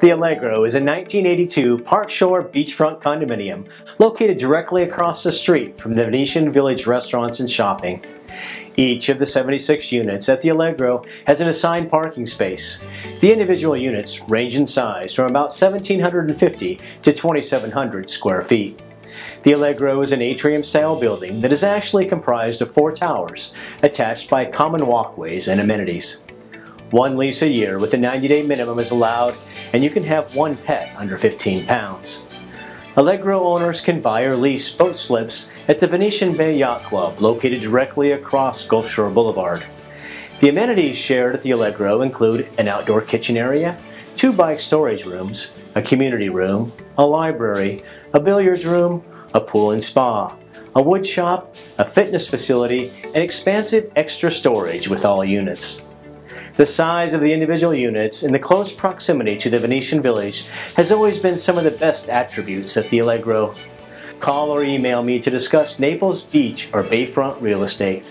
The Allegro is a 1982 Park Shore beachfront condominium located directly across the street from the Venetian Village restaurants and shopping. Each of the 76 units at the Allegro has an assigned parking space. The individual units range in size from about 1,750 to 2,700 square feet. The Allegro is an atrium-style building that is actually comprised of 4 towers, attached by common walkways and amenities. One lease a year with a 90-day minimum is allowed, and you can have one pet under 15 pounds. Allegro owners can buy or lease boat slips at the Venetian Bay Yacht Club located directly across Gulf Shore Boulevard. The amenities shared at the Allegro include an outdoor kitchen area, 2 bike storage rooms, a community room, a library, a billiards room, a pool and spa, a wood shop, a fitness facility, and expansive extra storage with all units. The size of the individual units and the close proximity to the Venetian Village has always been some of the best attributes of the Allegro. Call or email me to discuss Naples Beach or Bayfront real estate.